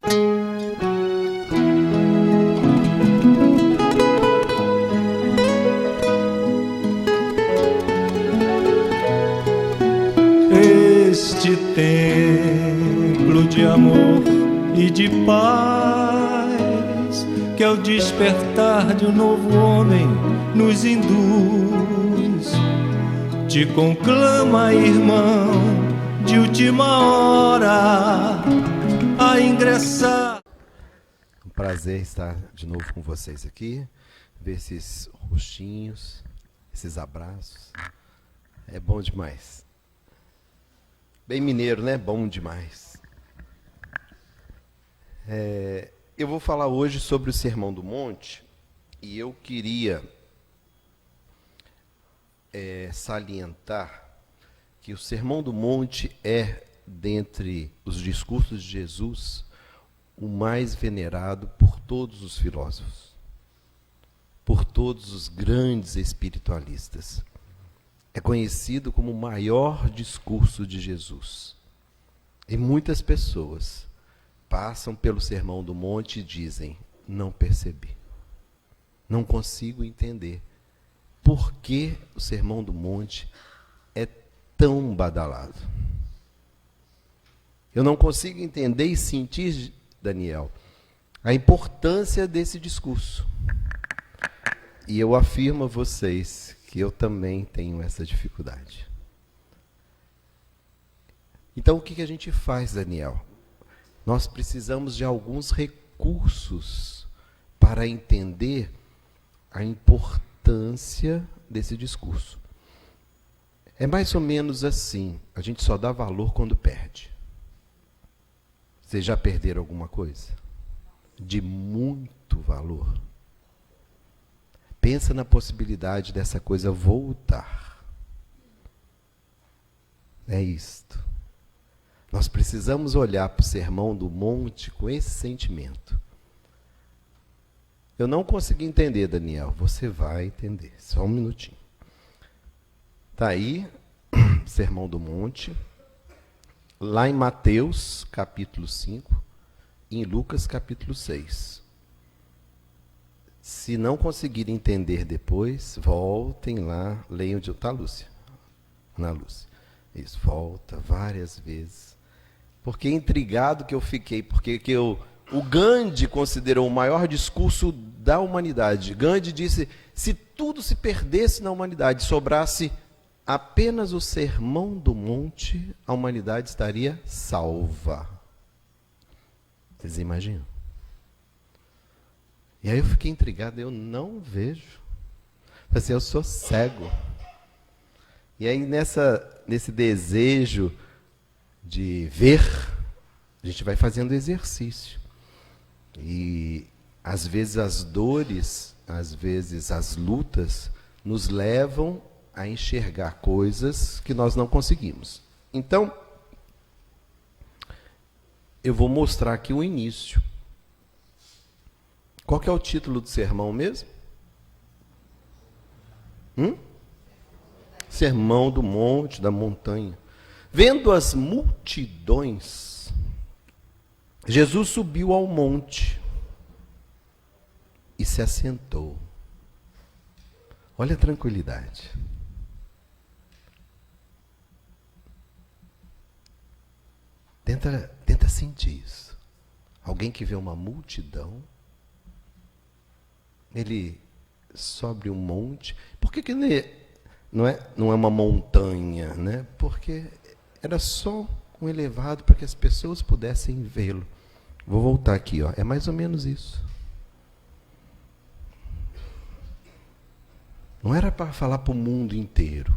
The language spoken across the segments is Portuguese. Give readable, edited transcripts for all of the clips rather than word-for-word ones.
Este templo de amor e de paz, que ao despertar de um novo homem nos induz, te conclama, irmão, de última hora a ingressar. Um prazer estar de novo com vocês aqui, ver esses rostinhos, esses abraços, é bom demais. Bem mineiro, né? Bom demais. Eu vou falar hoje sobre o Sermão do Monte e eu queria salientar que o Sermão do Monte é, dentre os discursos de Jesus, o mais venerado por todos os filósofos, por todos os grandes espiritualistas. É conhecido como o maior discurso de Jesus. E muitas pessoas passam pelo Sermão do Monte e dizem: não percebi, não consigo entender por que o Sermão do Monte é tão badalado. Eu não consigo entender e sentir, Daniel, a importância desse discurso. E eu afirmo a vocês que eu também tenho essa dificuldade. Então, o que a gente faz, Daniel? Nós precisamos de alguns recursos para entender a importância desse discurso. É mais ou menos assim, a gente só dá valor quando perde. Vocês já perderam alguma coisa? De muito valor? Pensa na possibilidade dessa coisa voltar. É isto. Nós precisamos olhar para o Sermão do Monte com esse sentimento. Eu não consegui entender, Daniel. Você vai entender. Só um minutinho. Está aí, Sermão do Monte, lá em Mateus, capítulo 5, e em Lucas, capítulo 6. Se não conseguirem entender depois, voltem lá, leiam de... Tá, Lúcia? Ana Lúcia. Isso, volta várias vezes. Porque intrigado que eu fiquei, porque o Gandhi considerou o maior discurso da humanidade. Gandhi disse, se tudo se perdesse na humanidade, sobrasse apenas o Sermão do Monte, a humanidade estaria salva. Vocês imaginam? E aí eu fiquei intrigado, eu não vejo. Assim, eu sou cego. E aí nesse desejo de ver, a gente vai fazendo exercício. E às vezes as dores, às vezes as lutas, nos levam a enxergar coisas que nós não conseguimos. Então, eu vou mostrar aqui o início. Qual que é o título do sermão mesmo? Sermão do Monte, da montanha. Vendo as multidões, Jesus subiu ao monte e se assentou. Olha a tranquilidade. Tenta sentir isso. Alguém que vê uma multidão, ele sobe um monte. Por que ele não é uma montanha, né? Porque era só um elevado para que as pessoas pudessem vê-lo. Vou voltar aqui, ó. É mais ou menos isso. Não era para falar para o mundo inteiro.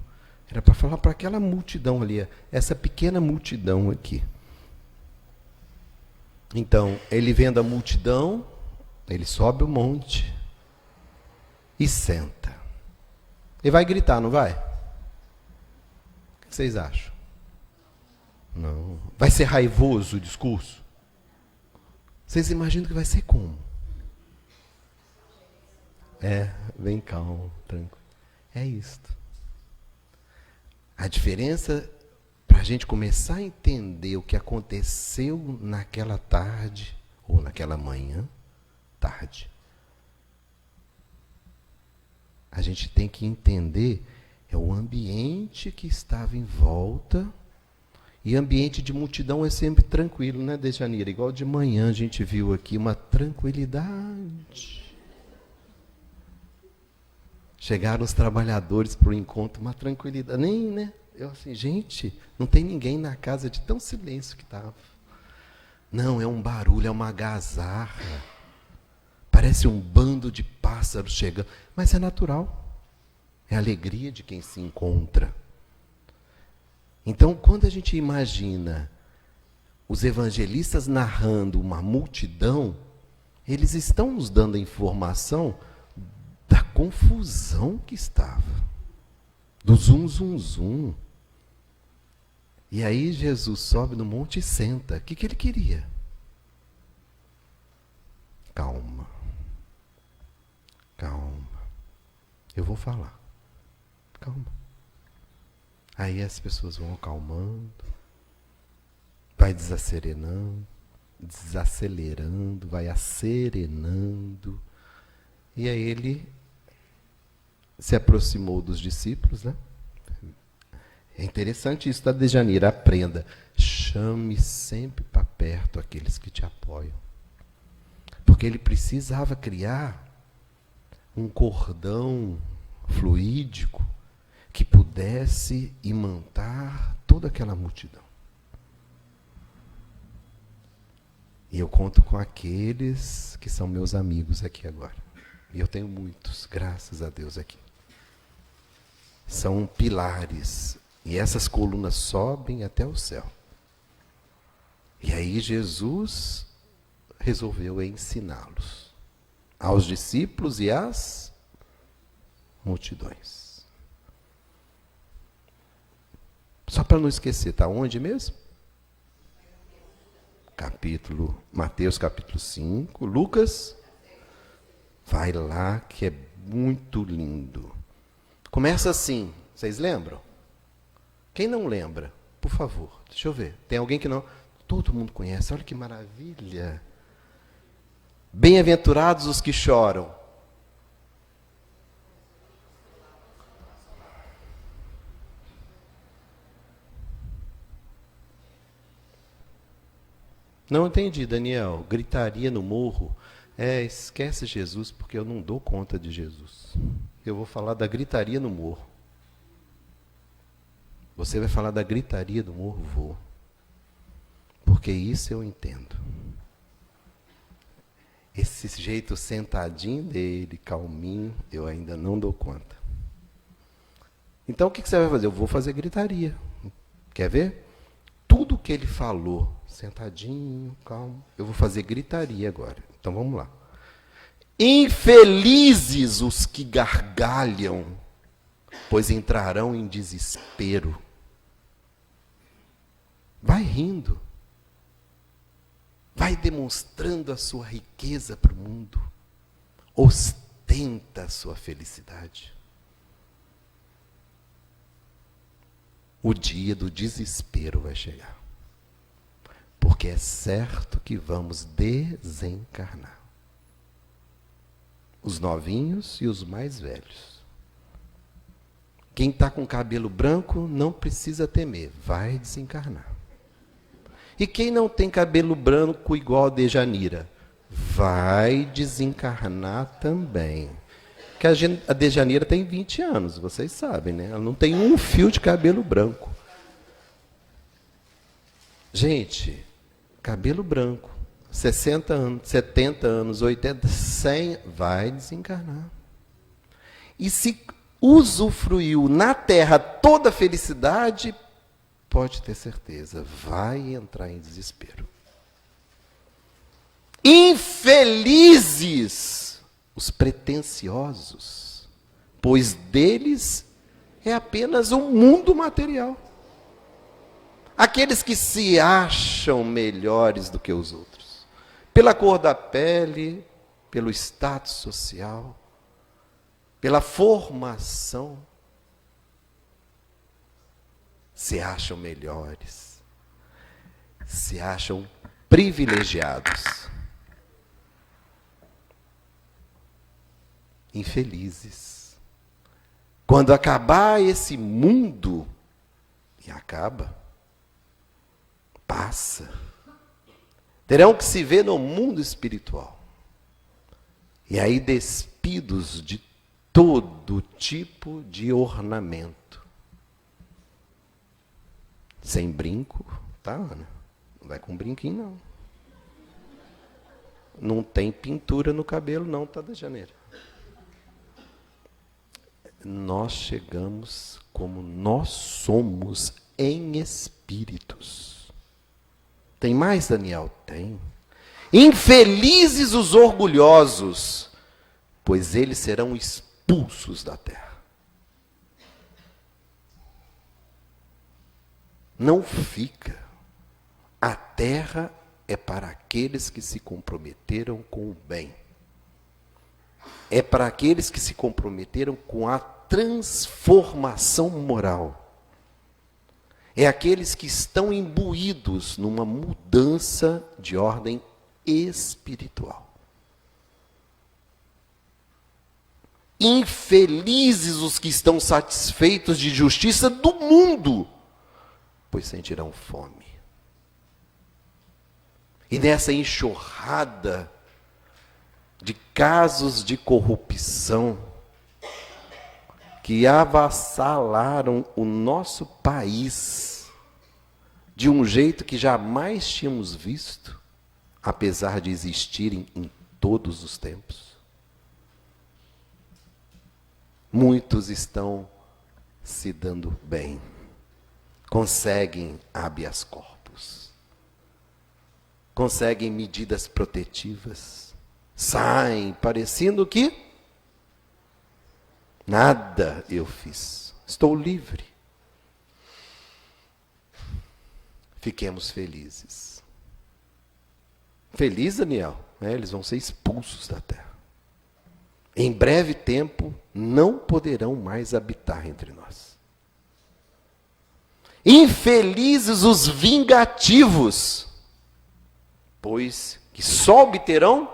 Era para falar para aquela multidão ali, essa pequena multidão aqui. Então, ele vendo a multidão, ele sobe o monte e senta. Ele vai gritar, não vai? O que vocês acham? Não. Vai ser raivoso o discurso? Vocês imaginam que vai ser como? Bem calmo, tranquilo. É isto. A diferença, para a gente começar a entender o que aconteceu naquela tarde, ou naquela manhã, tarde. A gente tem que entender o ambiente que estava em volta. E ambiente de multidão é sempre tranquilo, né, Dejanira? Igual de manhã a gente viu aqui uma tranquilidade. Chegaram os trabalhadores para o encontro, uma tranquilidade. Nem, né? Eu assim, gente, não tem ninguém na casa de tão silêncio que estava. Não, é um barulho, é uma algazarra. Parece um bando de pássaros chegando. Mas é natural. É a alegria de quem se encontra. Então, quando a gente imagina os evangelistas narrando uma multidão, eles estão nos dando a informação da confusão que estava, do zum, zum, zum. E aí Jesus sobe no monte e senta. O que ele queria? Calma. Calma. Eu vou falar. Calma. Aí as pessoas vão acalmando, vai desacelerando, vai acerenando. E aí ele se aproximou dos discípulos, né? É interessante isso, tá, Dejanira? Aprenda. Chame sempre para perto aqueles que te apoiam. Porque ele precisava criar um cordão fluídico que pudesse imantar toda aquela multidão. E eu conto com aqueles que são meus amigos aqui agora. E eu tenho muitos, graças a Deus, aqui. São pilares. E essas colunas sobem até o céu. E aí Jesus resolveu ensiná-los. Aos discípulos e às multidões. Só para não esquecer, está onde mesmo? Mateus capítulo 5, Lucas, vai lá que é muito lindo. Começa assim, vocês lembram? Quem não lembra, por favor, deixa eu ver. Tem alguém que não? Todo mundo conhece, olha que maravilha. Bem-aventurados os que choram. Não entendi, Daniel. Gritaria no morro. Esquece Jesus, porque eu não dou conta de Jesus. Eu vou falar da gritaria no morro. Você vai falar da gritaria do morro? Vou. Porque isso eu entendo. Esse jeito sentadinho dele, calminho, eu ainda não dou conta. Então o que você vai fazer? Eu vou fazer gritaria. Quer ver? Tudo que ele falou, sentadinho, calmo, eu vou fazer gritaria agora. Então vamos lá. Infelizes os que gargalham, pois entrarão em desespero. Vai rindo. Vai demonstrando a sua riqueza para o mundo. Ostenta a sua felicidade. O dia do desespero vai chegar. Porque é certo que vamos desencarnar. Os novinhos e os mais velhos. Quem está com cabelo branco não precisa temer, vai desencarnar. E quem não tem cabelo branco igual a Dejanira, vai desencarnar também. Porque a Dejanira tem 20 anos, vocês sabem, né? Ela não tem um fio de cabelo branco. Gente, cabelo branco, 60 anos, 70 anos, 80, 100, vai desencarnar. E se usufruiu na Terra toda a felicidade, pode ter certeza, vai entrar em desespero. Infelizes os pretensiosos, pois deles é apenas um mundo material. Aqueles que se acham melhores do que os outros, pela cor da pele, pelo status social, pela formação, se acham melhores, se acham privilegiados. infelizes. Quando acabar esse mundo, e acaba, passa, terão que se ver no mundo espiritual. E aí despidos de todo tipo de ornamento. Sem brinco, tá, Ana? Não vai com brinquinho, não. Não tem pintura no cabelo, não, tá, da Janeiro? Nós chegamos como nós somos em espíritos. Tem mais, Daniel? Tem. Infelizes os orgulhosos, pois eles serão expulsos da terra. Não fica. A terra é para aqueles que se comprometeram com o bem. É para aqueles que se comprometeram com a transformação moral. É aqueles que estão imbuídos numa mudança de ordem espiritual. Infelizes os que estão satisfeitos de justiça do mundo, pois sentirão fome. E nessa enxurrada de casos de corrupção que avassalaram o nosso país de um jeito que jamais tínhamos visto, apesar de existirem em todos os tempos, muitos estão se dando bem, conseguem habeas corpus, conseguem medidas protetivas, saem parecendo que nada eu fiz, estou livre. Fiquemos felizes. Feliz, Daniel? Eles vão ser expulsos da terra. Em breve tempo, não poderão mais habitar entre nós. Infelizes os vingativos, pois que só obterão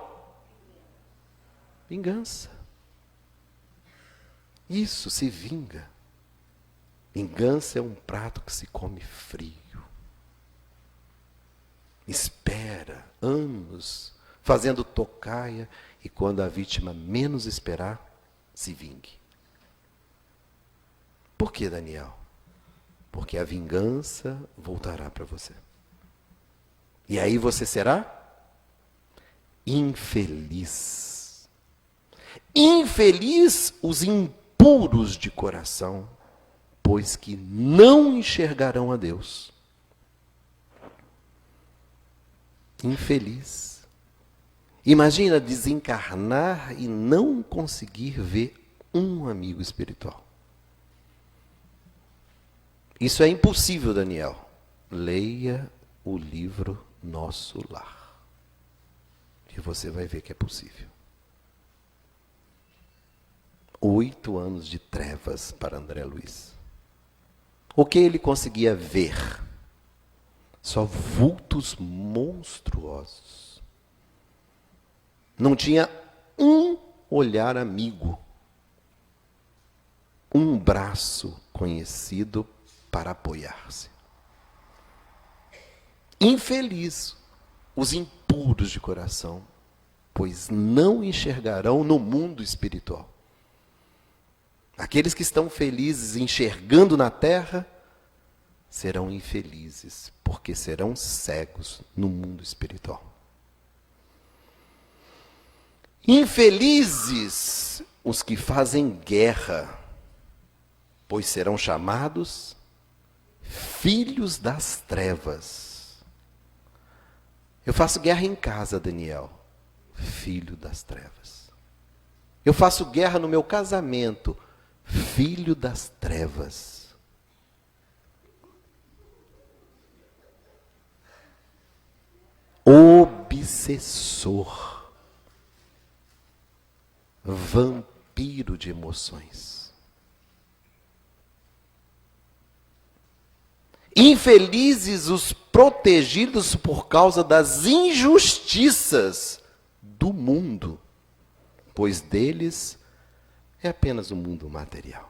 vingança. Isso, se vinga. Vingança é um prato que se come frio. Espera anos, fazendo tocaia, e quando a vítima menos esperar, se vingue. Por que, Daniel? Porque a vingança voltará para você. E aí você será infeliz. Infeliz os impuros de coração, pois que não enxergarão a Deus. Infeliz. Imagina desencarnar e não conseguir ver um amigo espiritual. Isso é impossível, Daniel. Leia o livro Nosso Lar. E você vai ver que é possível. 8 anos de trevas para André Luiz. O que ele conseguia ver? Só vultos monstruosos. Não tinha um olhar amigo, um braço conhecido para apoiar-se. Infeliz os impuros de coração, pois não enxergarão no mundo espiritual. Aqueles que estão felizes enxergando na terra, serão infelizes, porque serão cegos no mundo espiritual. Infelizes os que fazem guerra, pois serão chamados filhos das trevas. Eu faço guerra em casa, Daniel, filho das trevas. Eu faço guerra no meu casamento, filho das trevas. Obsessor, vampiro de emoções. Infelizes os protegidos por causa das injustiças do mundo, pois deles é apenas o mundo material.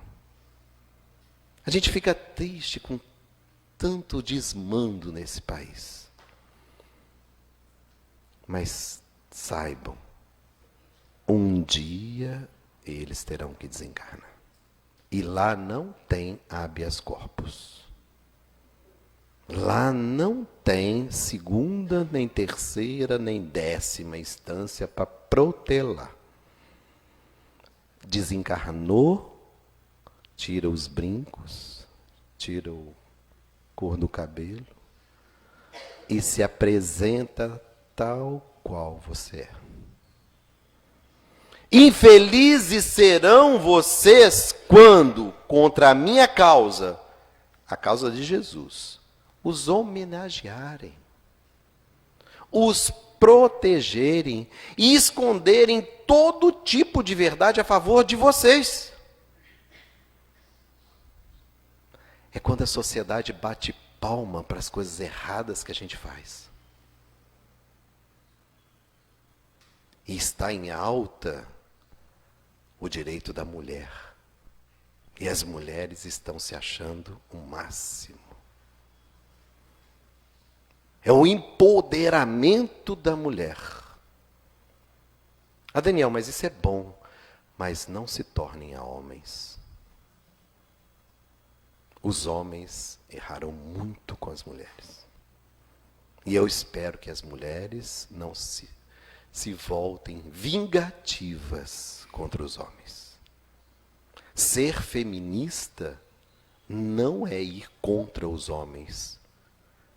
A gente fica triste com tanto desmando nesse país. Mas saibam, um dia eles terão que desencarnar. E lá não tem habeas corpus. Lá não tem segunda, nem terceira, nem 10ª instância para protelar. Desencarnou, tira os brincos, tira o cor do cabelo e se apresenta tal qual você é. Infelizes serão vocês quando, contra a minha causa, a causa de Jesus, os homenagearem, os protegerem e esconderem todo tipo de verdade a favor de vocês. É quando a sociedade bate palma para as coisas erradas que a gente faz. E está em alta o direito da mulher. E as mulheres estão se achando o máximo. É o empoderamento da mulher. Ah, Daniel, mas isso é bom. Mas não se tornem a homens. Os homens erraram muito com as mulheres. E eu espero que as mulheres não se voltem vingativas contra os homens. Ser feminista não é ir contra os homens,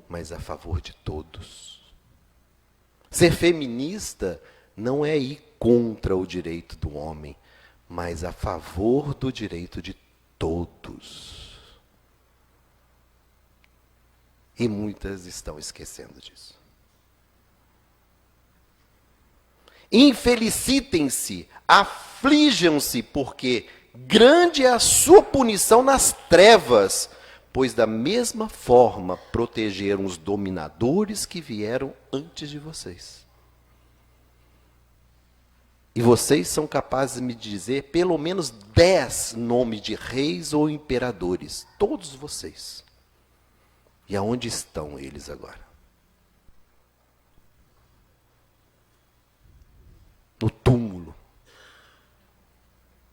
mas a favor de todos. Ser feminista não é ir contra o direito do homem, mas a favor do direito de todos. E muitas estão esquecendo disso. Infelicitem-se, aflijam-se, porque grande é a sua punição nas trevas, pois da mesma forma protegeram os dominadores que vieram antes de vocês. E vocês são capazes de me dizer pelo menos 10 nomes de reis ou imperadores, todos vocês. E aonde estão eles agora? No túmulo.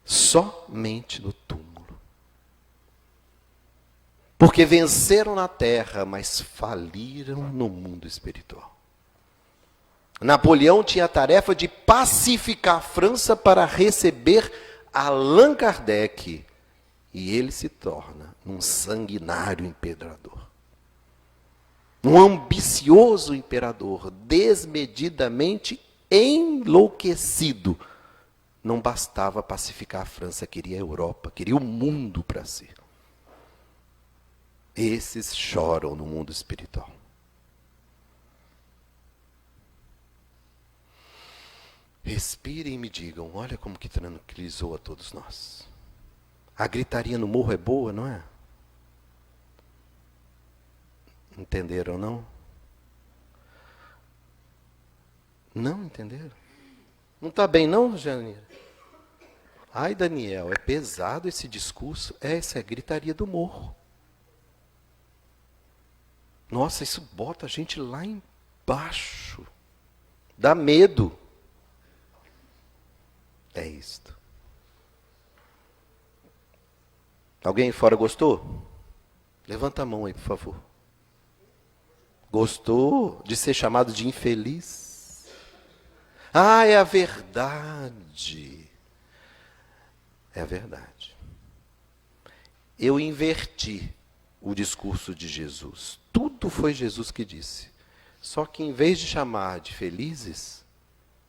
Somente no túmulo. Porque venceram na terra, mas faliram no mundo espiritual. Napoleão tinha a tarefa de pacificar a França para receber Allan Kardec. E ele se torna um sanguinário imperador. Um ambicioso imperador, desmedidamente enlouquecido. Não bastava pacificar a França, queria a Europa, queria o mundo para si. Esses choram no mundo espiritual. Respirem e me digam, olha como que tranquilizou a todos nós. A gritaria no morro é boa, não é? Entenderam, não? Não entenderam? Não está bem, não, Janira? Ai, Daniel, é pesado esse discurso. Essa é a gritaria do morro. Nossa, isso bota a gente lá embaixo. Dá medo. É isto. Alguém aí fora gostou? Levanta a mão aí, por favor. Gostou de ser chamado de infeliz? Ah, é a verdade. É a verdade. Eu inverti o discurso de Jesus. Tudo foi Jesus que disse. Só que em vez de chamar de felizes,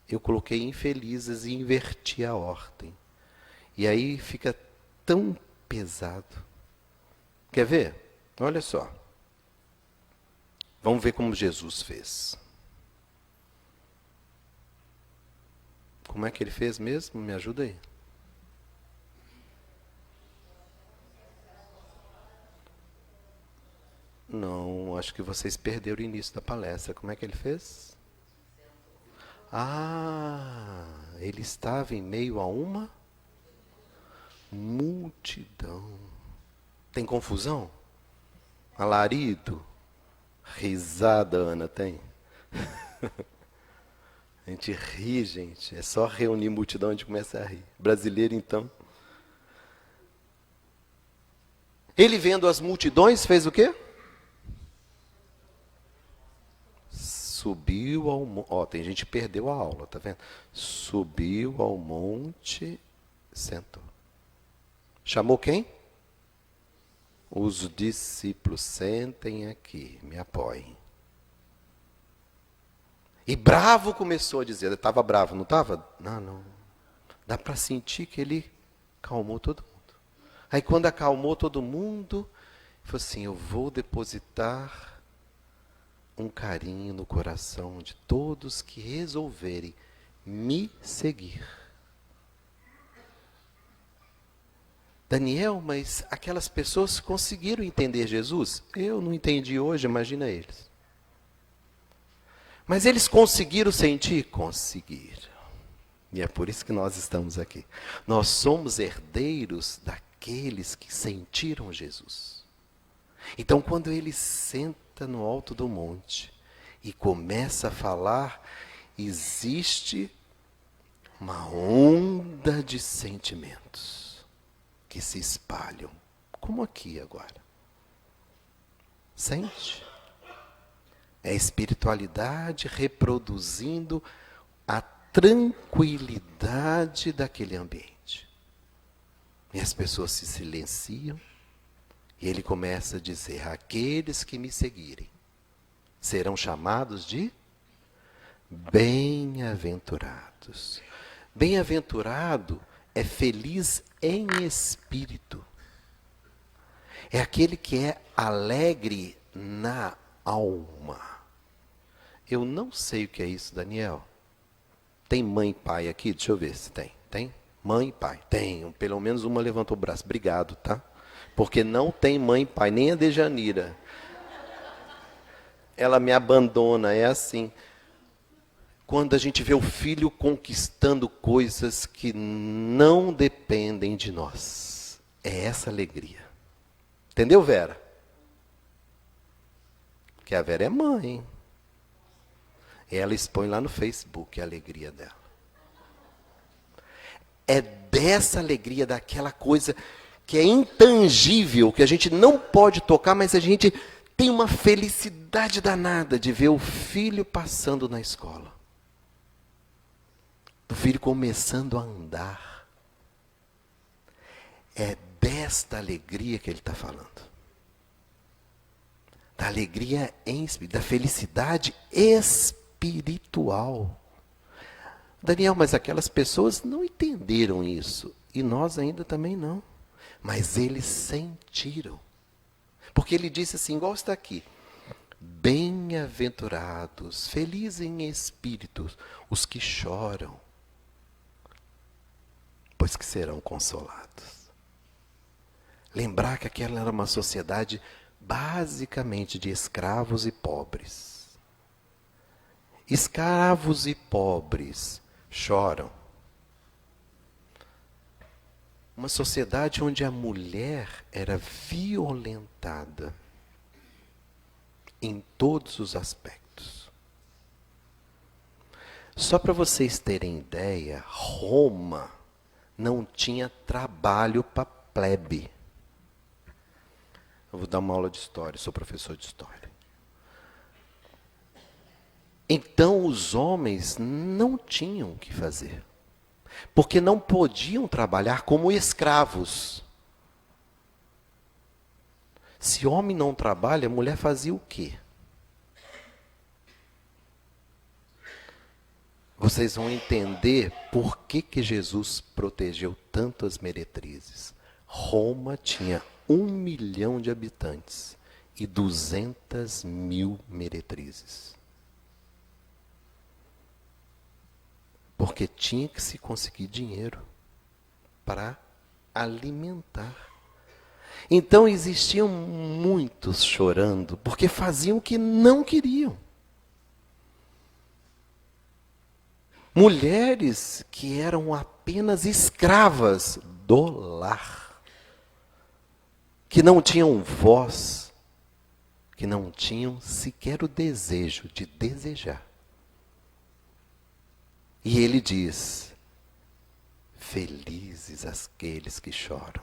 eu coloquei infelizes e inverti a ordem. E aí fica tão pesado. Quer ver? Olha só. Vamos ver como Jesus fez. Como é que ele fez mesmo? Me ajuda aí. Não, acho que vocês perderam o início da palestra. Como é que ele fez? Ah, ele estava em meio a uma multidão. Tem confusão? Alarido? Risada, Ana, tem? A gente ri, gente. É só reunir multidão, a gente começa a rir. Brasileiro, então. Ele vendo as multidões, fez o quê? Subiu ao monte. Ó, tem gente que perdeu a aula, tá vendo? Subiu ao monte, sentou. Chamou quem? Os discípulos. Sentem aqui, me apoiem. E bravo começou a dizer. Estava bravo, não estava? Não. Dá para sentir que ele acalmou todo mundo. Aí quando acalmou todo mundo, falou assim, eu vou depositar um carinho no coração de todos que resolverem me seguir. Daniel, mas aquelas pessoas conseguiram entender Jesus? Eu não entendi hoje, imagina eles. Mas eles conseguiram sentir? Conseguiram. E é por isso que nós estamos aqui. Nós somos herdeiros daqueles que sentiram Jesus. Então, quando ele senta no alto do monte e começa a falar, existe uma onda de sentimentos que se espalham, como aqui agora. Sente? É a espiritualidade reproduzindo a tranquilidade daquele ambiente. E as pessoas se silenciam. E ele começa a dizer, aqueles que me seguirem serão chamados de bem-aventurados. Bem-aventurado é feliz em espírito. É aquele que é alegre na alma. Eu não sei o que é isso, Daniel. Tem mãe e pai aqui? Deixa eu ver se tem. Tem? Mãe e pai? Tem. Pelo menos uma levantou o braço. Obrigado, tá? Porque não tem mãe e pai, nem a Dejanira. Ela me abandona, é assim. Quando a gente vê o filho conquistando coisas que não dependem de nós. É essa alegria. Entendeu, Vera? Porque a Vera é mãe. Ela expõe lá no Facebook a alegria dela. É dessa alegria, daquela coisa que é intangível, que a gente não pode tocar, mas a gente tem uma felicidade danada de ver o filho passando na escola. O filho começando a andar. É desta alegria que ele está falando. Da alegria em espírito, da felicidade espiritual. Daniel, mas aquelas pessoas não entenderam isso. E nós ainda também não. Mas eles sentiram. Porque ele disse assim, igual está aqui. Bem-aventurados, felizes em espírito, os que choram, pois que serão consolados. Lembrar que aquela era uma sociedade basicamente de escravos e pobres. Escravos e pobres choram. Uma sociedade onde a mulher era violentada em todos os aspectos. Só para vocês terem ideia, Roma não tinha trabalho para plebe. Eu vou dar uma aula de história, sou professor de história. Então os homens não tinham o que fazer. Porque não podiam trabalhar como escravos. Se homem não trabalha, a mulher fazia o quê? Vocês vão entender por que Jesus protegeu tanto as meretrizes. Roma tinha 1 milhão de habitantes e 200.000 meretrizes. Porque tinha que se conseguir dinheiro para alimentar. Então existiam muitos chorando, porque faziam o que não queriam. Mulheres que eram apenas escravas do lar, que não tinham voz, que não tinham sequer o desejo de desejar. E ele diz: felizes aqueles que choram.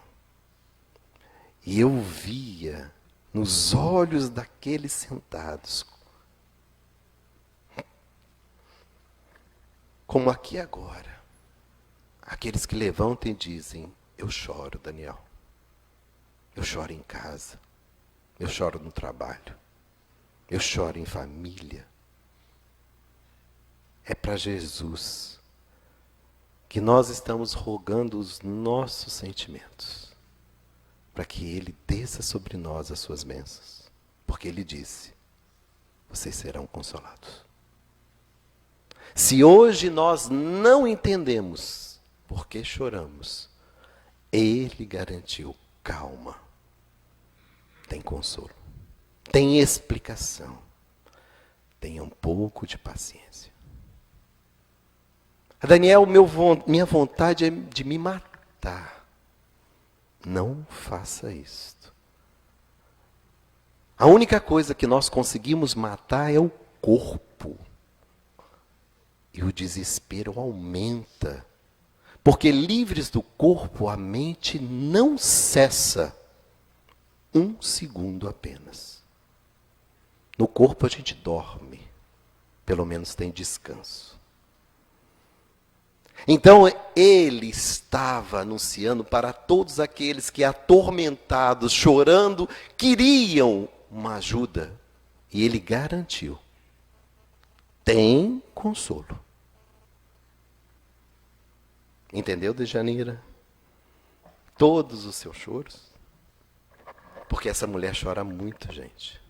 E eu via nos olhos daqueles sentados, como aqui agora, aqueles que levantam e dizem: eu choro, Daniel. Eu choro em casa. Eu choro no trabalho. Eu choro em família. É para Jesus que nós estamos rogando os nossos sentimentos, para que Ele desça sobre nós as suas bênçãos. Porque Ele disse: vocês serão consolados. Se hoje nós não entendemos por que choramos, Ele garantiu: calma, tem consolo, tem explicação, tenha um pouco de paciência. Daniel, minha vontade é de me matar. Não faça isto. A única coisa que nós conseguimos matar é o corpo. E o desespero aumenta. Porque livres do corpo, a mente não cessa 1 segundo apenas. No corpo a gente dorme. Pelo menos tem descanso. Então ele estava anunciando para todos aqueles que, atormentados, chorando, queriam uma ajuda. E ele garantiu: tem consolo. Entendeu, Dejanira? Todos os seus choros. Porque essa mulher chora muito, gente.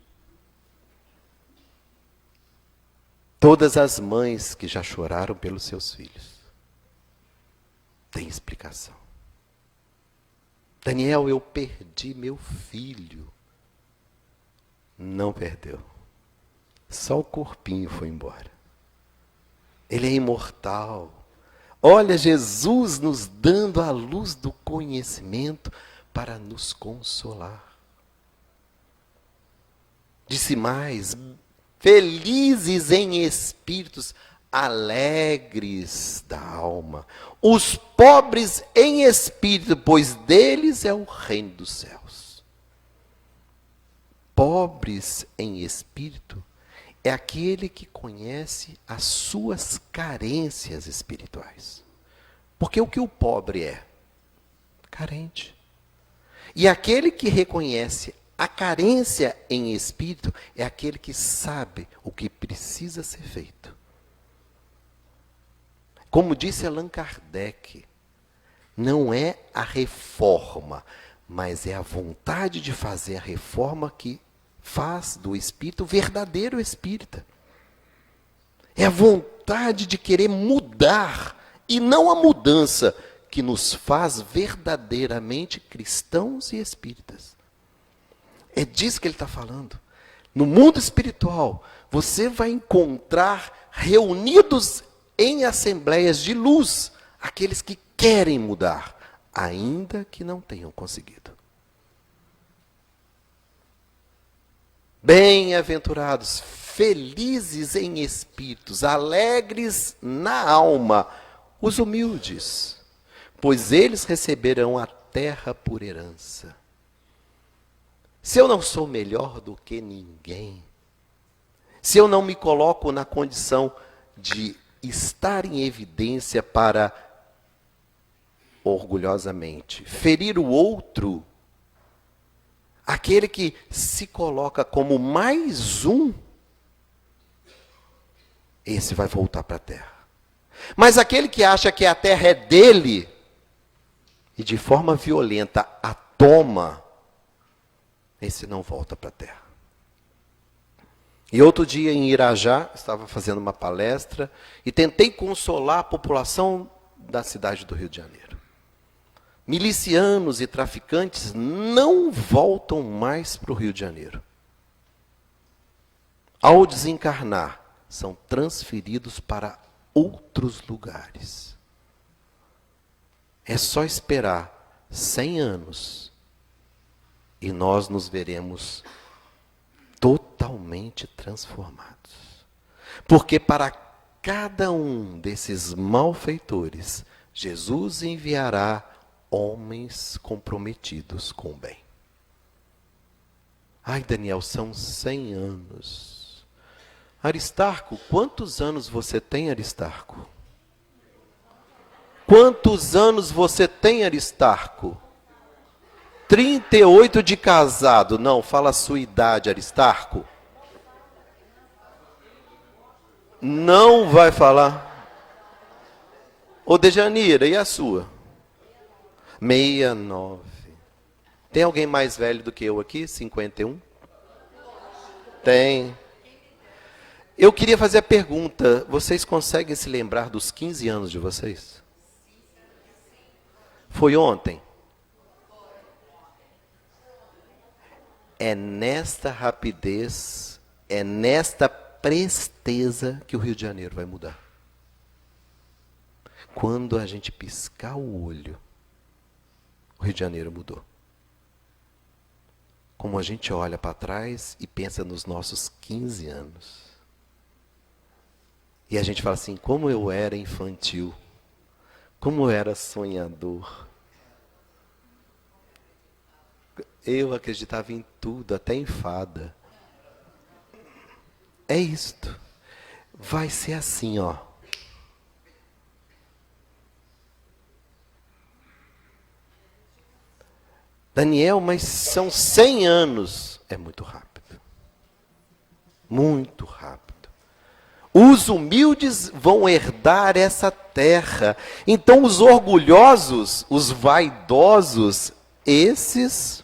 Todas as mães que já choraram pelos seus filhos. Tem explicação. Daniel, eu perdi meu filho. Não perdeu. Só o corpinho foi embora. Ele é imortal. Olha, Jesus nos dando a luz do conhecimento para nos consolar. Disse mais: felizes em espíritos, alegres da alma, os pobres em espírito, pois deles é o reino dos céus. Pobres em espírito é aquele que conhece as suas carências espirituais. Porque o que o pobre é? Carente. E aquele que reconhece a carência em espírito é aquele que sabe o que precisa ser feito. Como disse Allan Kardec, não é a reforma, mas é a vontade de fazer a reforma que faz do espírito verdadeiro espírita. É a vontade de querer mudar, e não a mudança que nos faz verdadeiramente cristãos e espíritas. É disso que ele está falando. No mundo espiritual, você vai encontrar reunidos em assembleias de luz aqueles que querem mudar, ainda que não tenham conseguido. Bem-aventurados, felizes em espíritos, alegres na alma, os humildes, pois eles receberão a terra por herança. Se eu não sou melhor do que ninguém, se eu não me coloco na condição de estar em evidência para, orgulhosamente, ferir o outro, aquele que se coloca como mais um, esse vai voltar para a terra. Mas aquele que acha que a terra é dele, e de forma violenta a toma, esse não volta para a terra. E outro dia em Irajá, estava fazendo uma palestra, e tentei consolar a população da cidade do Rio de Janeiro. Milicianos e traficantes não voltam mais para o Rio de Janeiro. Ao desencarnar, são transferidos para outros lugares. É só esperar 100 anos e nós nos veremos totalmente transformados. Porque para cada um desses malfeitores, Jesus enviará homens comprometidos com o bem. Ai, Daniel, são 100 anos. Aristarco, quantos anos você tem, Aristarco? Quantos anos você tem, Aristarco? 38 de casado. Não, fala a sua idade, Aristarco. Não vai falar. Ô, Dejanira, e a sua? 69. Tem alguém mais velho do que eu aqui? 51? Tem. Eu queria fazer a pergunta. Vocês conseguem se lembrar dos 15 anos de vocês? Foi ontem? É nesta rapidez, é nesta presteza que o Rio de Janeiro vai mudar. Quando a gente piscar o olho, o Rio de Janeiro mudou. Como a gente olha para trás e pensa nos nossos 15 anos. E a gente fala assim, como eu era infantil, como eu era sonhador. Eu acreditava em tudo, até em fada. É isto. Vai ser assim, ó. Daniel, mas são 100 anos. É muito rápido. Muito rápido. Os humildes vão herdar essa terra. Então os orgulhosos, os vaidosos, esses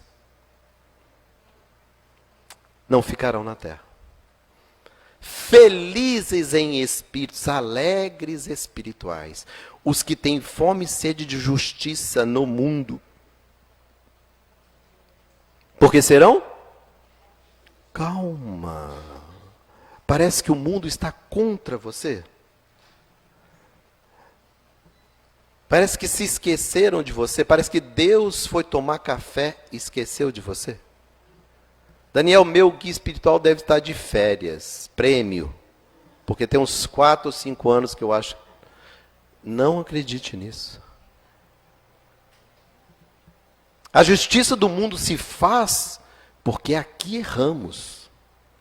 não ficarão na terra. Felizes em espíritos, alegres espirituais, os que têm fome e sede de justiça no mundo. Porque serão? Calma. Parece que o mundo está contra você. Parece que se esqueceram de você. Parece que Deus foi tomar café e esqueceu de você. Daniel, meu guia espiritual deve estar de férias, prêmio. Porque tem uns 4 ou 5 anos que eu acho. Não acredite nisso. A justiça do mundo se faz porque aqui erramos,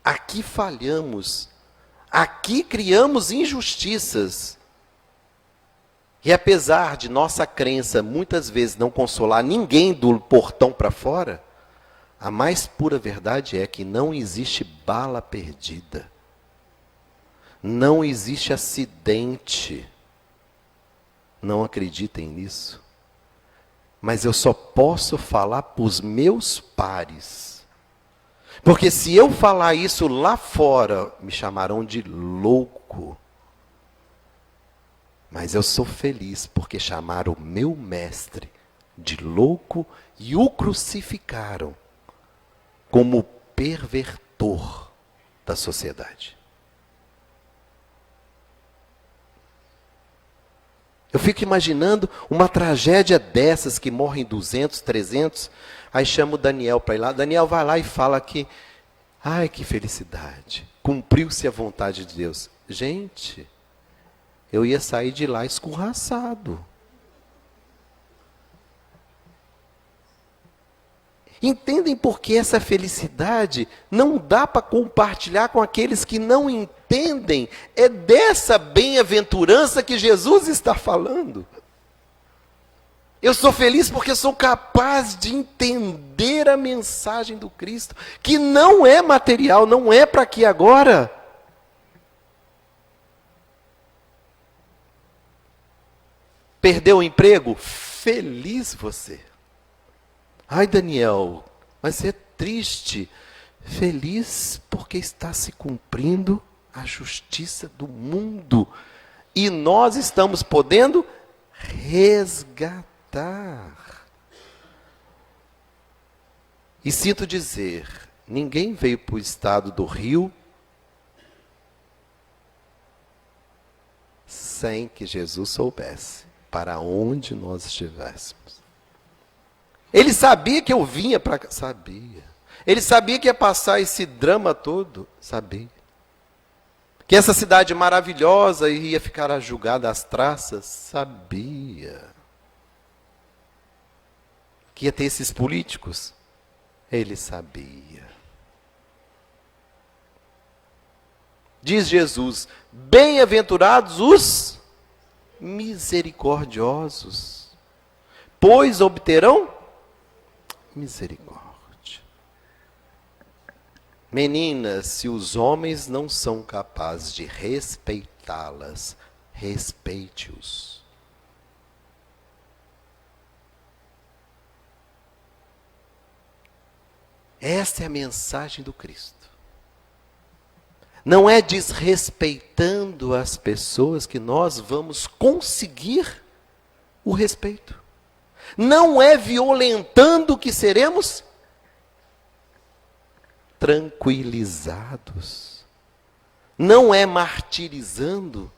aqui falhamos, aqui criamos injustiças. E apesar de nossa crença muitas vezes não consolar ninguém do portão para fora, a mais pura verdade é que não existe bala perdida. Não existe acidente. Não acreditem nisso. Mas eu só posso falar para os meus pares. Porque se eu falar isso lá fora, me chamarão de louco. Mas eu sou feliz porque chamaram o meu mestre de louco e o crucificaram como pervertor da sociedade. Eu fico imaginando uma tragédia dessas que morrem 200, 300, aí chama o Daniel para ir lá. Daniel vai lá e fala que, ai que felicidade, cumpriu-se a vontade de Deus. Gente, eu ia sair de lá escorraçado. Entendem por que essa felicidade não dá para compartilhar com aqueles que não entendem? É dessa bem-aventurança que Jesus está falando. Eu sou feliz porque sou capaz de entender a mensagem do Cristo, que não é material, não é para aqui agora. Perdeu o emprego? Feliz você. Ai, Daniel, mas é triste. Feliz porque está se cumprindo a justiça do mundo. E nós estamos podendo resgatar. E sinto dizer, ninguém veio para o estado do Rio sem que Jesus soubesse para onde nós estivéssemos. Ele sabia que eu vinha para cá, sabia. Ele sabia que ia passar esse drama todo, sabia. Que essa cidade maravilhosa ia ficar a julgada às traças, sabia. Que ia ter esses políticos, ele sabia. Diz Jesus, bem-aventurados os misericordiosos, pois obterão misericórdia. Meninas, se os homens não são capazes de respeitá-las, respeite-os. Esta é a mensagem do Cristo. Não é desrespeitando as pessoas que nós vamos conseguir o respeito. Não é violentando que seremos tranquilizados. Não é martirizando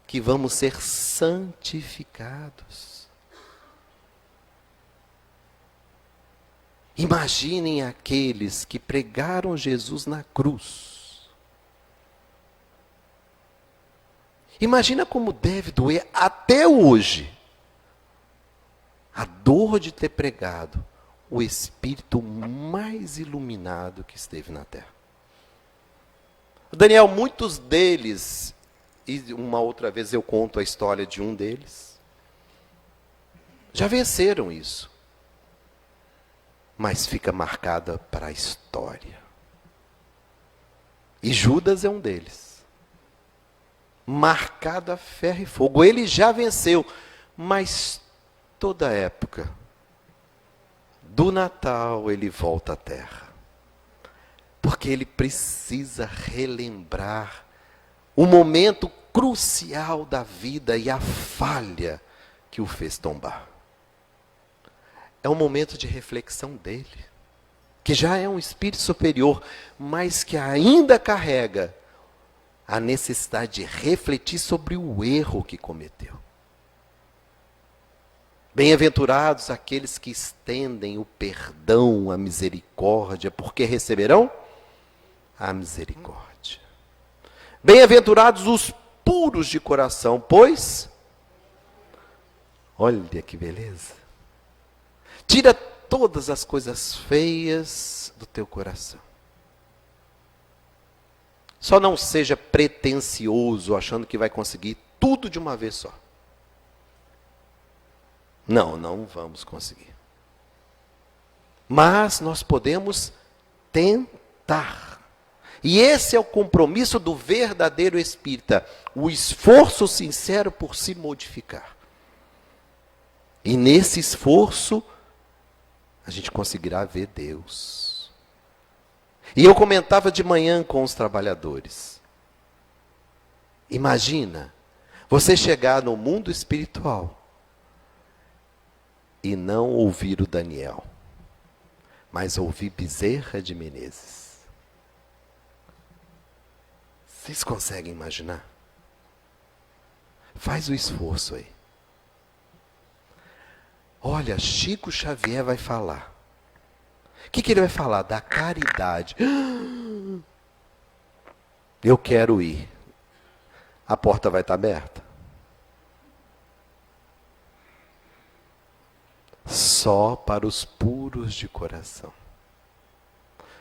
que vamos ser santificados. Imaginem aqueles que pregaram Jesus na cruz. Imagina como deve doer até hoje a dor de ter pregado o Espírito mais iluminado que esteve na terra. Daniel, muitos deles, e uma outra vez eu conto a história de um deles, já venceram isso. Mas fica marcada para a história. E Judas é um deles. Marcado a ferro e fogo. Ele já venceu, mas toda época do Natal ele volta à terra. Porque ele precisa relembrar o momento crucial da vida e a falha que o fez tombar. É um momento de reflexão dele, que já é um espírito superior, mas que ainda carrega a necessidade de refletir sobre o erro que cometeu. Bem-aventurados aqueles que estendem o perdão, a misericórdia, porque receberão a misericórdia. Bem-aventurados os puros de coração, pois, olha que beleza, tira todas as coisas feias do teu coração. Só não seja pretensioso, achando que vai conseguir tudo de uma vez só. Não vamos conseguir. Mas nós podemos tentar. E esse é o compromisso do verdadeiro espírita, o esforço sincero por se modificar. E nesse esforço, a gente conseguirá ver Deus. E eu comentava de manhã com os trabalhadores. Imagina, você chegar no mundo espiritual e não ouvir o Daniel, mas ouvir Bezerra de Menezes. Vocês conseguem imaginar? Faz o esforço aí. Olha, Chico Xavier vai falar. O que ele vai falar? Da caridade. Eu quero ir. A porta vai estar aberta? Só para os puros de coração.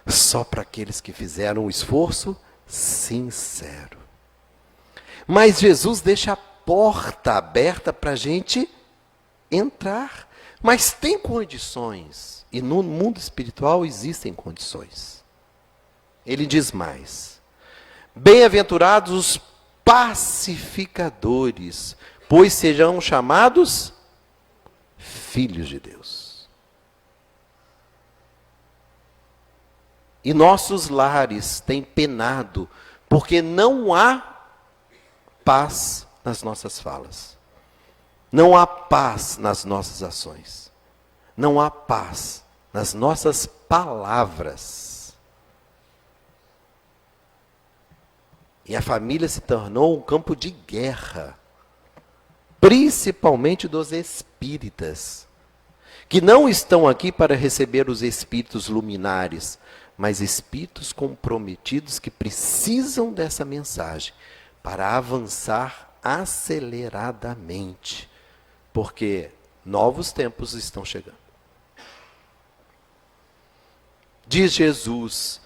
Só para aqueles que fizeram um esforço sincero. Mas Jesus deixa a porta aberta para a gente entrar. Mas tem condições. E no mundo espiritual existem condições. Ele diz mais. Bem-aventurados os pacificadores, pois serão chamados filhos de Deus. E nossos lares têm penado, porque não há paz nas nossas falas. Não há paz nas nossas ações. Não há paz nas nossas palavras. E a família se tornou um campo de guerra. principalmente dos espíritas, que não estão aqui para receber os espíritos luminares, mas espíritos comprometidos que precisam dessa mensagem para avançar aceleradamente, porque novos tempos estão chegando. Diz Jesus: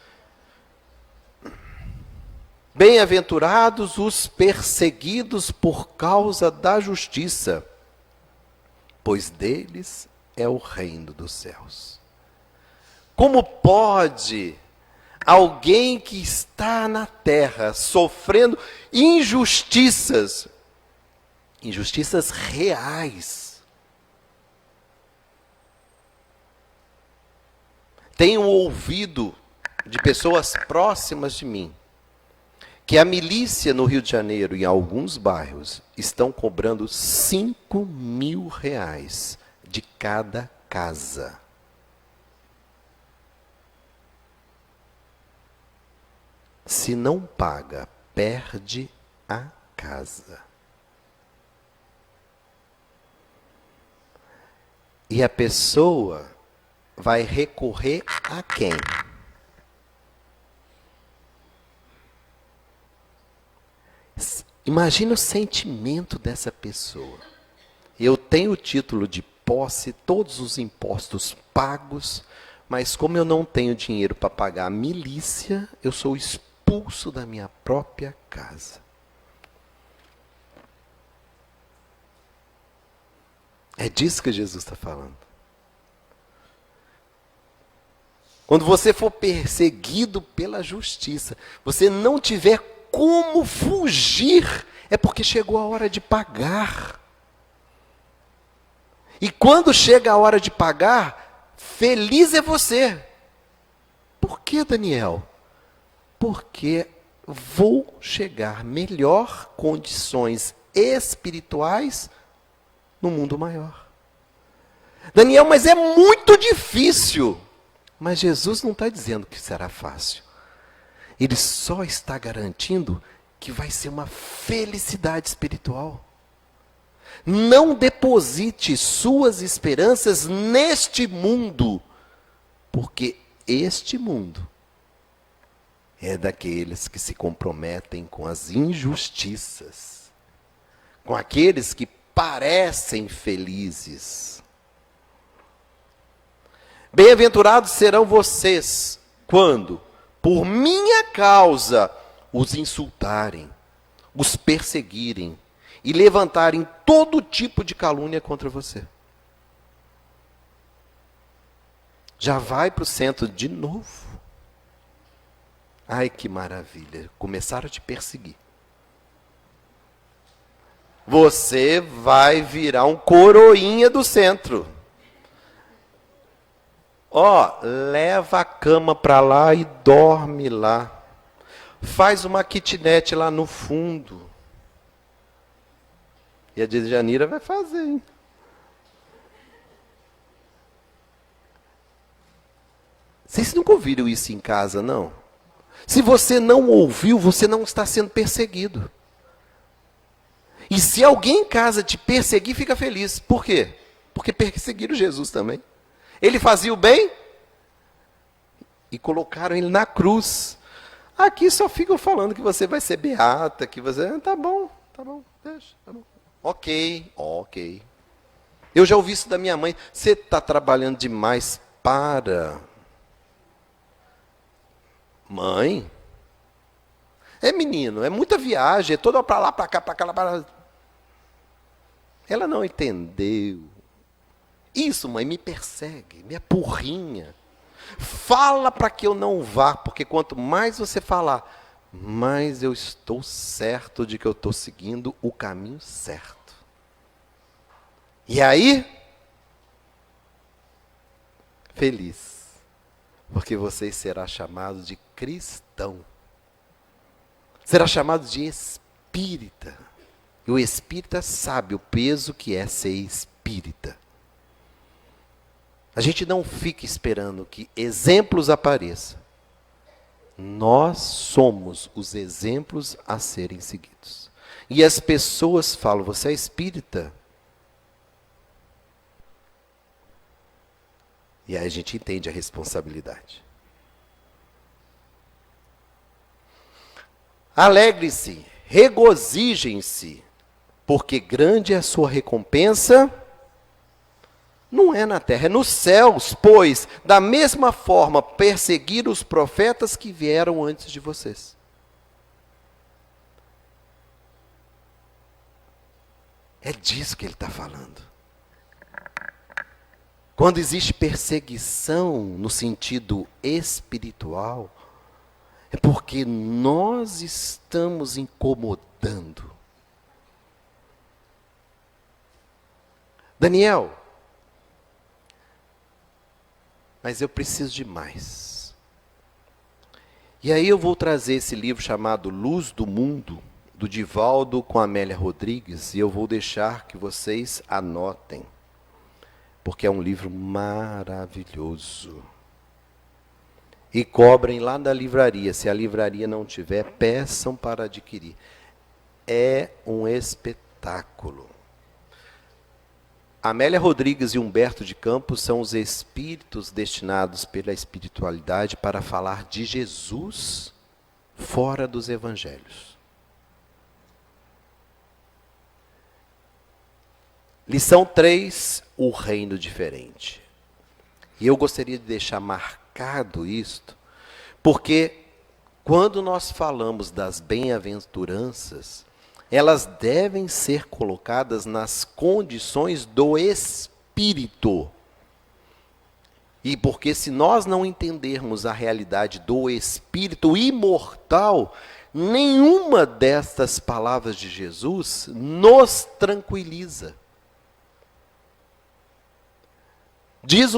bem-aventurados os perseguidos por causa da justiça, pois deles é o reino dos céus. Como pode alguém que está na terra sofrendo injustiças reais, tenho ouvido de pessoas próximas de mim que a milícia no Rio de Janeiro, em alguns bairros, estão cobrando R$5.000 de cada casa. Se não paga, perde a casa. E a pessoa vai recorrer a quem? Imagina o sentimento dessa pessoa. Eu tenho o título de posse, todos os impostos pagos, mas como eu não tenho dinheiro para pagar a milícia, eu sou expulso da minha própria casa. É disso que Jesus está falando. Quando você for perseguido pela justiça, você não tiver como fugir, é porque chegou a hora de pagar. E quando chega a hora de pagar, feliz é você. Por que, Daniel? Porque vou chegar melhor condições espirituais no mundo maior. Daniel, mas é muito difícil. Mas Jesus não está dizendo que será fácil. Ele só está garantindo que vai ser uma felicidade espiritual. Não deposite suas esperanças neste mundo, porque este mundo é daqueles que se comprometem com as injustiças, com aqueles que parecem felizes. Bem-aventurados serão vocês quando, por minha causa, os insultarem, os perseguirem e levantarem todo tipo de calúnia contra você. Já vai para o centro de novo. Ai, que maravilha. Começaram a te perseguir. Você vai virar um coroinha do centro. Ó, leva a cama para lá e dorme lá. Faz uma kitnet lá no fundo. E a Djanira vai fazer, hein? Vocês nunca ouviram isso em casa, não? Se você não ouviu, você não está sendo perseguido. E se alguém em casa te perseguir, fica feliz. Por quê? Porque perseguiram Jesus também. Ele fazia o bem e colocaram ele na cruz. Aqui só ficam falando que você vai ser beata, que você... Tá bom, deixa, tá bom. Ok. Eu já ouvi isso da minha mãe. Você está trabalhando demais para... Mãe? É menino, é muita viagem, é toda para lá, para cá, para lá. Ela não entendeu. Isso, mãe, me persegue, me apurrinha. Fala para que eu não vá, porque quanto mais você falar, mais eu estou certo de que eu estou seguindo o caminho certo. E aí, feliz, porque você será chamado de cristão. Será chamado de espírita. E o espírita sabe o peso que é ser espírita. A gente não fica esperando que exemplos apareçam. Nós somos os exemplos a serem seguidos. E as pessoas falam, você é espírita? E aí a gente entende a responsabilidade. Alegre-se, regozijem-se, porque grande é a sua recompensa. Não é na terra, é nos céus, pois, da mesma forma, perseguiram os profetas que vieram antes de vocês. É disso que ele está falando. Quando existe perseguição no sentido espiritual, é porque nós estamos incomodando. Daniel, mas eu preciso de mais. E aí eu vou trazer esse livro chamado Luz do Mundo, do Divaldo com Amélia Rodrigues, e eu vou deixar que vocês anotem, porque é um livro maravilhoso. E cobrem lá da livraria. Se a livraria não tiver, peçam para adquirir. É um espetáculo. Amélia Rodrigues e Humberto de Campos são os espíritos destinados pela espiritualidade para falar de Jesus fora dos evangelhos. Lição 3, o reino diferente. E eu gostaria de deixar marcado isto, porque quando nós falamos das bem-aventuranças, elas devem ser colocadas nas condições do Espírito. E porque se nós não entendermos a realidade do Espírito imortal, nenhuma destas palavras de Jesus nos tranquiliza. Diz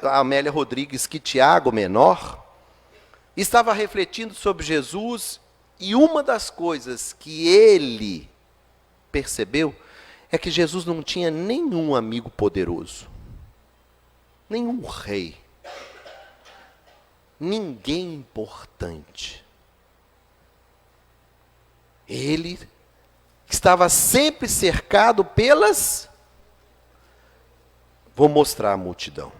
a Amélia Rodrigues que Tiago menor estava refletindo sobre Jesus, e uma das coisas que ele percebeu é que Jesus não tinha nenhum amigo poderoso, nenhum rei, ninguém importante. Ele estava sempre cercado pelas... Vou mostrar a multidão.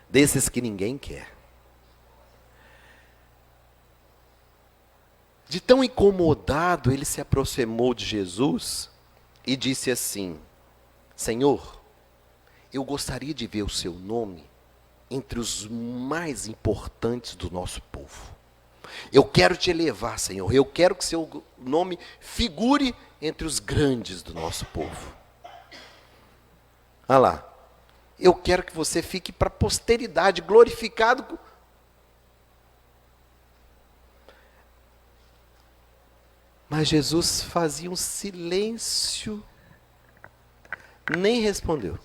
Desses que ninguém quer. De tão incomodado, ele se aproximou de Jesus e disse assim: Senhor, eu gostaria de ver o seu nome entre os mais importantes do nosso povo. Eu quero te elevar, Senhor. Eu quero que seu nome figure entre os grandes do nosso povo. Olha lá. Eu quero que você fique para a posteridade, glorificado. Mas Jesus fazia um silêncio, nem respondeu.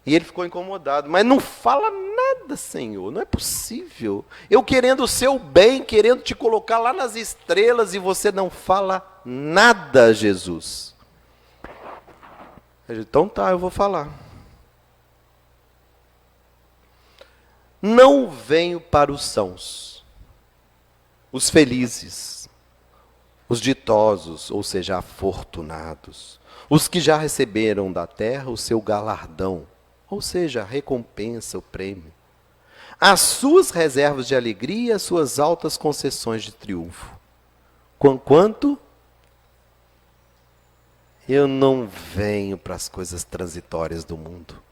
E ele ficou incomodado. Mas não fala nada, Senhor, não é possível. Eu querendo o seu bem, querendo te colocar lá nas estrelas, e você não fala nada, Jesus. Então tá, eu vou falar. Não venho para os sãos, os felizes, os ditosos, ou seja, afortunados, os que já receberam da terra o seu galardão, ou seja, a recompensa, o prêmio, as suas reservas de alegria, as suas altas concessões de triunfo. Quanto eu não venho para as coisas transitórias do mundo.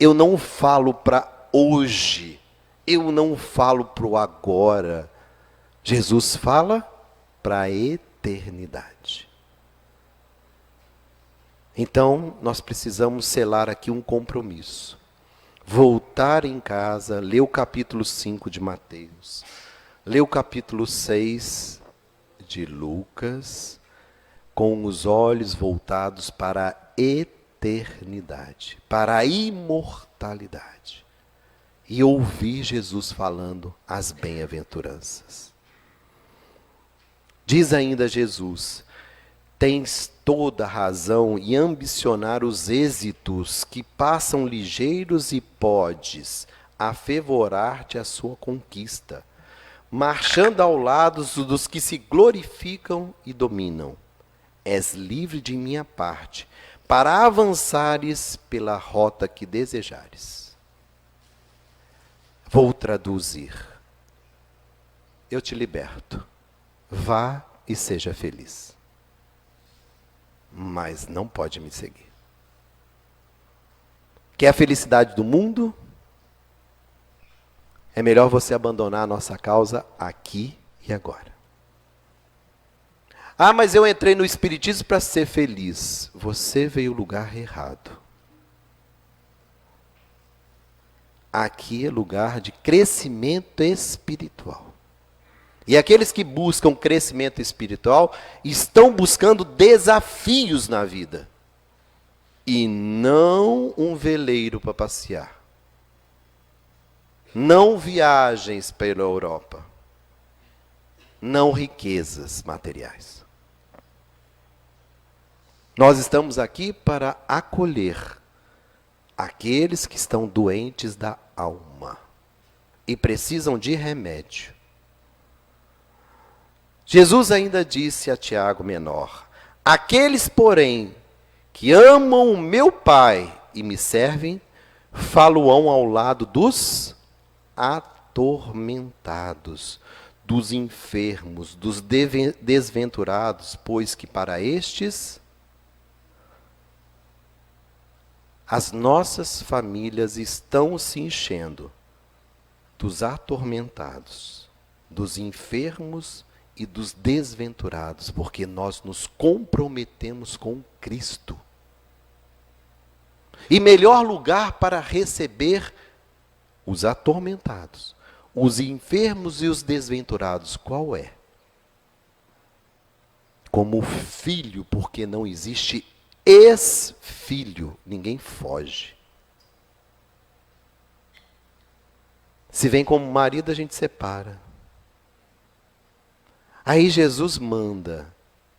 Eu não falo para hoje. Eu não falo para o agora. Jesus fala para a eternidade. Então, nós precisamos selar aqui um compromisso. Voltar em casa, ler o capítulo 5 de Mateus, ler o capítulo 6 de Lucas, com os olhos voltados para a eternidade, para a imortalidade. E ouvir Jesus falando as bem-aventuranças. Diz ainda Jesus: tens toda a razão em ambicionar os êxitos que passam ligeiros e podes afavorar-te a sua conquista, marchando ao lado dos que se glorificam e dominam. És livre de minha parte, para avançares pela rota que desejares. Vou traduzir. Eu te liberto. Vá e seja feliz. Mas não pode me seguir. Quer a felicidade do mundo? É melhor você abandonar a nossa causa aqui e agora. Ah, mas eu entrei no Espiritismo para ser feliz. Você veio no lugar errado. Aqui é lugar de crescimento espiritual. E aqueles que buscam crescimento espiritual estão buscando desafios na vida. E não um veleiro para passear. Não viagens pela Europa. Não riquezas materiais. Nós estamos aqui para acolher aqueles que estão doentes da alma e precisam de remédio. Jesus ainda disse a Tiago menor: aqueles, porém, que amam o meu Pai e me servem, falo-ão ao lado dos atormentados, dos enfermos, dos desventurados, pois que para estes as nossas famílias estão se enchendo dos atormentados, dos enfermos e dos desventurados, porque nós nos comprometemos com Cristo. E melhor lugar para receber os atormentados, os enfermos e os desventurados, qual é? Como filho, porque não existe ex-filho, ninguém foge. Se vem como marido, a gente separa. Aí Jesus manda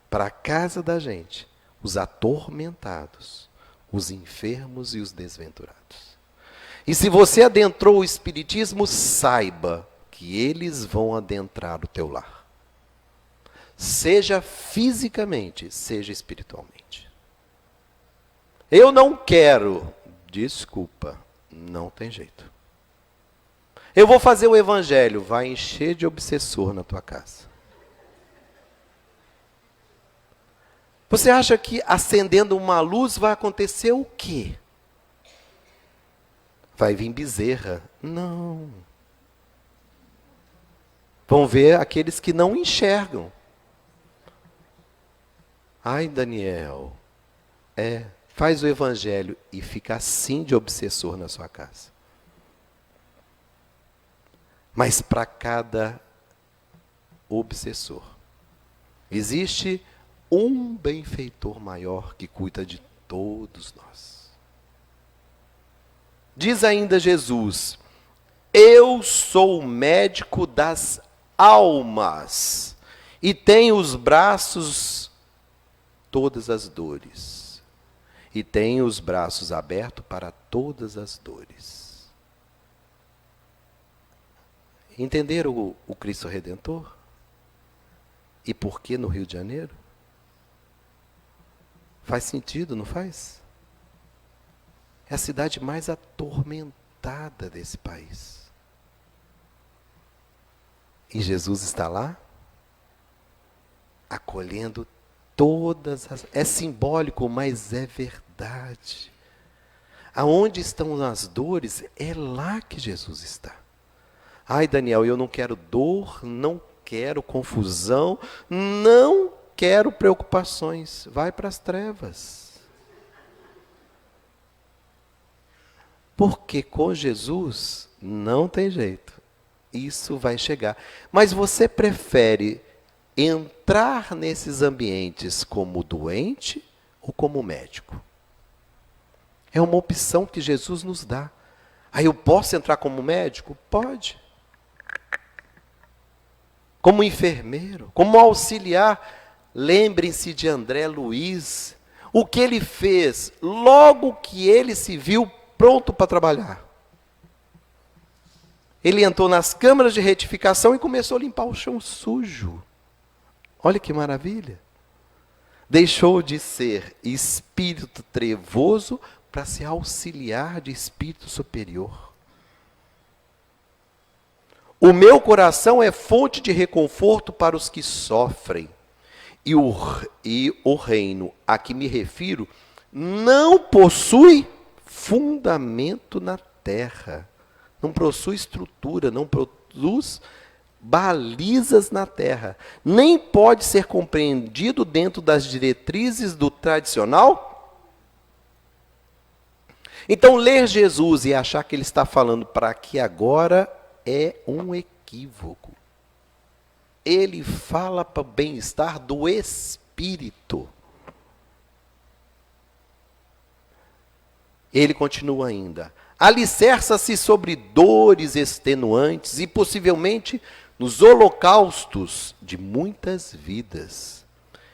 para a casa da gente os atormentados, os enfermos e os desventurados. E se você adentrou o Espiritismo, saiba que eles vão adentrar o teu lar. Seja fisicamente, seja espiritualmente. Eu não quero, desculpa, não tem jeito. Eu vou fazer o evangelho, vai encher de obsessor na tua casa. Você acha que acendendo uma luz vai acontecer o quê? Vai vir bezerra? Não. Vão ver aqueles que não enxergam. Ai, Daniel, faz o evangelho e fica assim de obsessor na sua casa. Mas para cada obsessor, existe um benfeitor maior que cuida de todos nós. Diz ainda Jesus: eu sou o médico das almas e tenho os braços todas as dores. E tenho os braços abertos para todas as dores. Entenderam o Cristo Redentor? E por que no Rio de Janeiro? Faz sentido, não faz? É a cidade mais atormentada desse país. E Jesus está lá, acolhendo todas as... É simbólico, mas é verdade. Aonde estão as dores, é lá que Jesus está. Ai, Daniel, eu não quero dor, não quero confusão, não quero preocupações. Vai para as trevas. Porque com Jesus não tem jeito. Isso vai chegar. Mas você prefere entrar nesses ambientes como doente ou como médico? É uma opção que Jesus nos dá. Aí eu posso entrar como médico? Pode. Como enfermeiro, como auxiliar. Lembrem-se de André Luiz, o que ele fez logo que ele se viu pronto para trabalhar. Ele entrou nas câmaras de retificação e começou a limpar o chão sujo. Olha que maravilha. Deixou de ser espírito trevoso para se auxiliar de espírito superior. O meu coração é fonte de reconforto para os que sofrem. E o reino a que me refiro não possui fundamento na terra. Não possui estrutura, não produz balizas na terra. Nem pode ser compreendido dentro das diretrizes do tradicional. Então, ler Jesus e achar que ele está falando para aqui agora é um equívoco. Ele fala para o bem-estar do espírito. Ele continua ainda. Alicerça-se sobre dores extenuantes e possivelmente nos holocaustos de muitas vidas.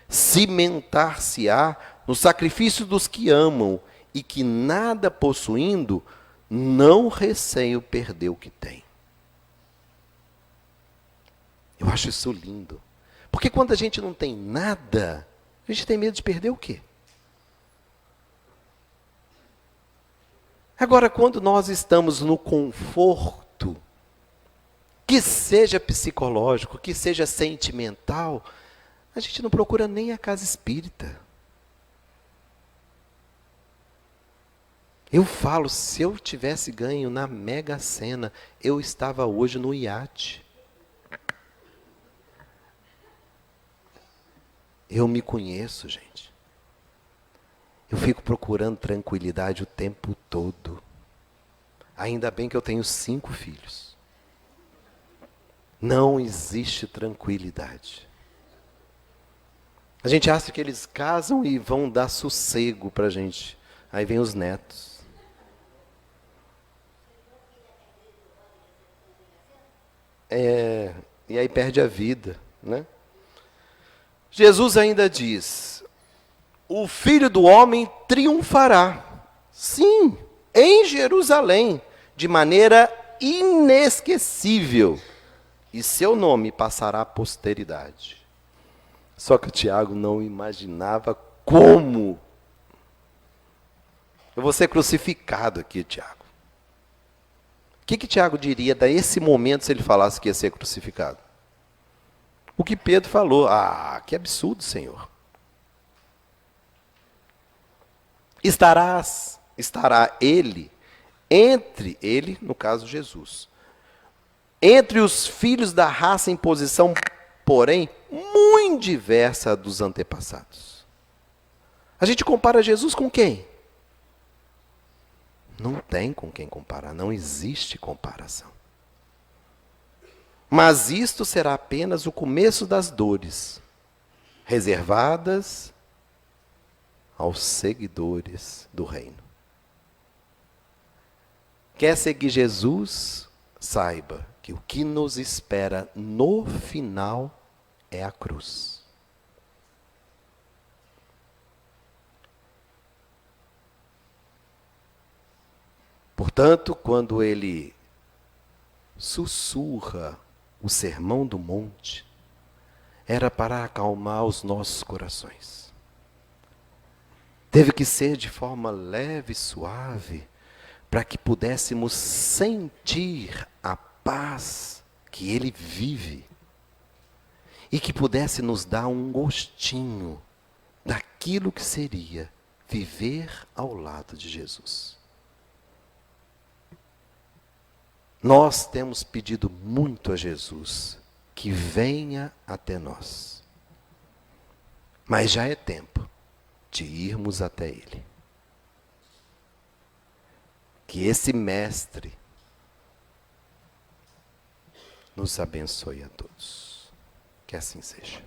Cimentar-se-á no sacrifício dos que amam e que nada possuindo, não receiam perder o que tem. Eu acho isso lindo. Porque quando a gente não tem nada, a gente tem medo de perder o quê? Agora, quando nós estamos no conforto, que seja psicológico, que seja sentimental, a gente não procura nem a casa espírita. Eu falo, se eu tivesse ganho na Mega Sena, eu estava hoje no iate. Eu me conheço, gente. Eu fico procurando tranquilidade o tempo todo. Ainda bem que eu tenho 5 filhos. Não existe tranquilidade. A gente acha que eles casam e vão dar sossego para a gente. Aí vem os netos. E aí perde a vida, né? Jesus ainda diz: o Filho do Homem triunfará, sim, em Jerusalém, de maneira inesquecível, e seu nome passará à posteridade. Só que o Tiago não imaginava como. Eu vou ser crucificado aqui, Tiago. O que Tiago diria desse momento se ele falasse que ia ser crucificado? O que Pedro falou: ah, que absurdo, Senhor. Estará ele, entre ele, no caso Jesus, entre os filhos da raça em posição, porém, muito diversa dos antepassados. A gente compara Jesus com quem? Não tem com quem comparar, não existe comparação. Mas isto será apenas o começo das dores, reservadas aos seguidores do reino. Quer seguir Jesus? Saiba que o que nos espera no final é a cruz. Portanto, quando ele sussurra o Sermão do Monte, era para acalmar os nossos corações. Teve que ser de forma leve e suave, para que pudéssemos sentir a paz que ele vive, e que pudesse nos dar um gostinho daquilo que seria viver ao lado de Jesus. Nós temos pedido muito a Jesus que venha até nós. Mas já é tempo de irmos até Ele. Que esse Mestre nos abençoe a todos. Que assim seja.